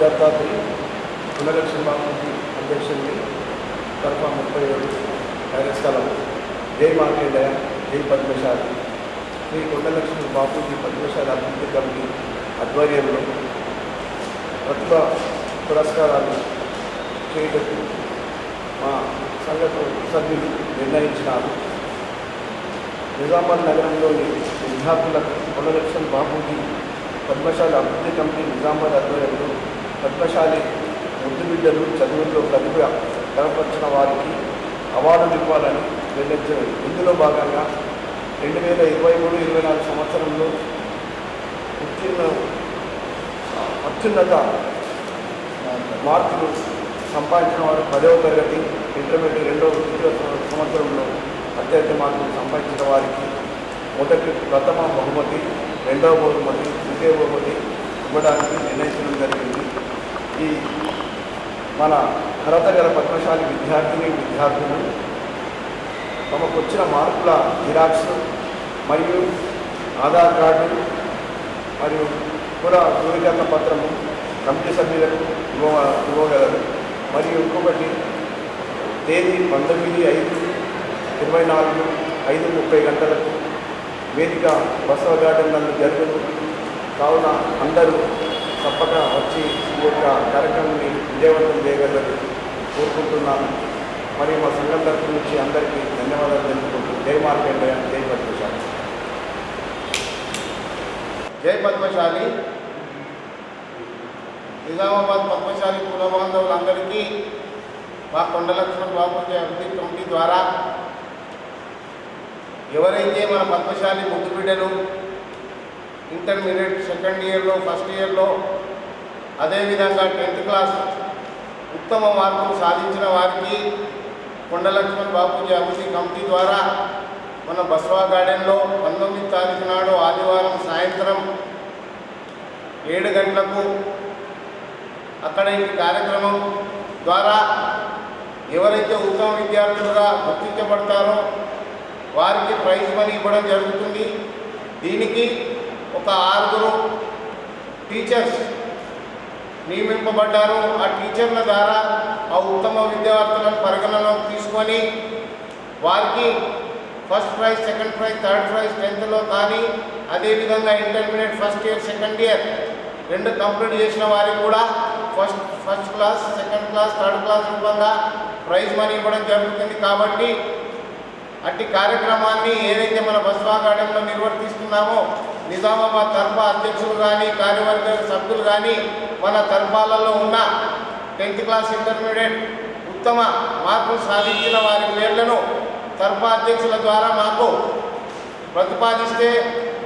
దత్తాత్రి పునరక్షణ బాబుజీ అధ్యక్షుడిని తరఫా 37 కార్యస్థలం జై మార్కండేయ జై పద్మశాలి శ్రీ కొండలక్ష్మి బాపూజీ పద్మశాలి అభివృద్ధి కమిటీ ఆధ్వర్యంలో ప్రతిభ పురస్కారాలు చేయటకు మా సంఘ సభ్యులు నిర్ణయించినారు. నిజామాబాద్ నగరంలోని విద్యార్థులకు కొండలక్ష్మి బాపూజీ పద్మశాలి అభివృద్ధి కమిటీ నిజామాబాద్ ఆధ్వర్యంలో పద్మశాలి ముద్దు బిడ్డలు చదువుల్లో ప్రతిభ కనపరిచిన వారికి అవార్డులు ఇవ్వాలని నిర్ణయించారు. ఇందులో భాగంగా 2023-24 సంవత్సరంలో అత్యున్నత మార్కులు సంపాదించిన వారు 10వ తరగతి ఇంటర్మీడియట్ 2వ సంవత్సరంలో అత్యధిక మార్కులు సంపాదించిన వారికి ప్రథమ బహుమతి, 2వ బహుమతి, 3వ బహుమతి ఇవ్వడానికి నిర్ణయించడం జరిగింది. ఈ మన అర్హత గల పద్మశాలి విద్యార్థులు తమకు వచ్చిన మార్కుల జిరాక్స్ మరియు ఆధార్ కార్డు మరియు ధృవీకరణ పత్రము కమిటీ సభ్యులకు ఇవ్వగలరు. మరియు ఇంకొకటి తేదీ 19/5/24 5:30 గంటలకు వేదిక బసవ గార్డెన్ నందు జరుగును. కావున అందరూ తప్పక వచ్చి ఈ యొక్క కార్యక్రమాన్ని విజయవంతం చేయగలరని కోరుకుంటున్నాను. మరియు మా సంఘం తరఫు నుంచి అందరికీ ధన్యవాదాలు తెలుపుకుంటూ జై మార్కండేయ జై పద్మశాలి. జై పద్మశాలి. నిజామాబాద్ పద్మశాలి కుల బాంధవులందరికీ మా కొండలక్ష్మణ్ బాపూజీ అభివృద్ధి కమిటీ ద్వారా ఎవరైతే మన పద్మశాలి ముద్దు బిడ్డలు ఇంటర్మీడియట్ సెకండ్ ఇయర్లో ఫస్ట్ ఇయర్లో అదేవిధంగా 10th క్లాస్ ఉత్తమ మార్కులు సాధించిన వారికి కొండలక్ష్మణ్ బాపూజీ అభివృద్ధి కమిటీ ద్వారా మన బస్వా గార్డెన్లో 19వ తారీఖు నాడు ఆదివారం సాయంత్రం 7 గంటలకు అక్కడ ఈ కార్యక్రమం ద్వారా ఎవరైతే ఉత్తమ విద్యార్థులుగా గుర్తించబడతారో వారికి ప్రైజ్ మనీ ఇవ్వడం జరుగుతుంది. దీనికి ఒక 6 టీచర్స్ నియమింపబడ్డారు. ఆ టీచర్ల ద్వారా ఆ ఉత్తమ విద్యార్థులను పరిగణలోకి తీసుకొని వారికి first prize, second prize, third prize 10thలో కానీ అదేవిధంగా intermediate first year second year 2 complete చేసిన వారికి కూడా first class, second class, third class రూపంగా ప్రైజ్ మనీ ఇవ్వడం జరుగుతుంది. కాబట్టి అట్టి కార్యక్రమాన్ని ఏదైతే మన బస్వా గార్డెన్లో నిర్వర్తిస్తున్నామో నిజామాబాద్ తరఫా అధ్యక్షులు కానీ కార్యవర్గ సభ్యులు కానీ మన తరఫాలలో ఉన్న 10th క్లాస్ ఇంటర్మీడియట్ ఉత్తమ మార్కులు సాధించిన వారి పేర్లను తరఫా అధ్యక్షుల ద్వారా మాకు ప్రతిపాదిస్తే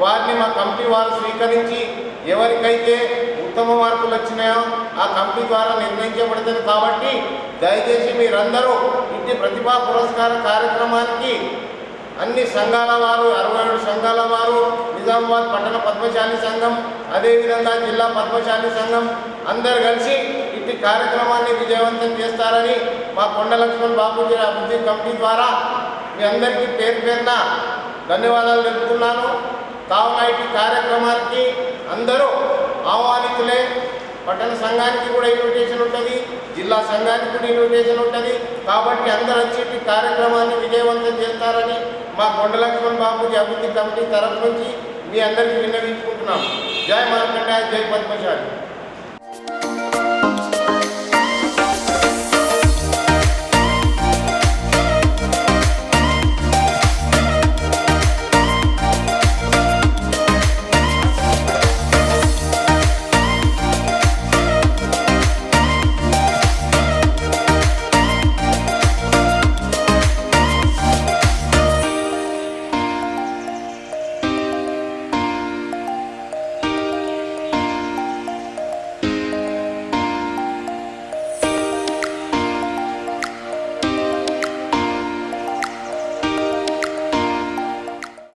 వారిని మా కమిటీ వారు స్వీకరించి ఎవరికైతే ఉత్తమ మార్కులు వచ్చినాయో ఆ కమిటీ ద్వారా నిర్ణయించబడుతుంది. కాబట్టి దయచేసి మీరందరూ ఇంటి ప్రతిభా పురస్కార కార్యక్రమానికి అన్ని సంఘాల వారు 67 సంఘాల వారు, నిజామాబాద్ పట్టణ పద్మశాలి సంఘం, అదేవిధంగా జిల్లా పద్మశాలి సంఘం అందరు కలిసి ఇట్టి కార్యక్రమాన్ని విజయవంతం చేస్తారని మా కొండలక్ష్మణ్ బాపూజీ అభివృద్ధి కమిటీ ద్వారా మీ అందరికీ పేరున ధన్యవాదాలు తెలుపుతున్నాను. కావున ఇట్టి కార్యక్రమానికి అందరూ ఆహ్వానితులే. పట్టణ సంఘానికి కూడా ఇన్విటేషన్ ఉంటుంది, జిల్లా సంఘానికి కూడా ఇన్విటేషన్ ఉంటుంది. కాబట్టి అందరూ వచ్చి ఇట్టి కార్యక్రమాన్ని విజయవంతం చేస్తారని మా కొండలక్ష్మణ్ బాపూజీ అభివృద్ధి కమిటీ తరఫు నుంచి మీ అందరికీ విన్నవించుకుంటున్నాం. జై మార్కండేయ జై పద్మశాలి.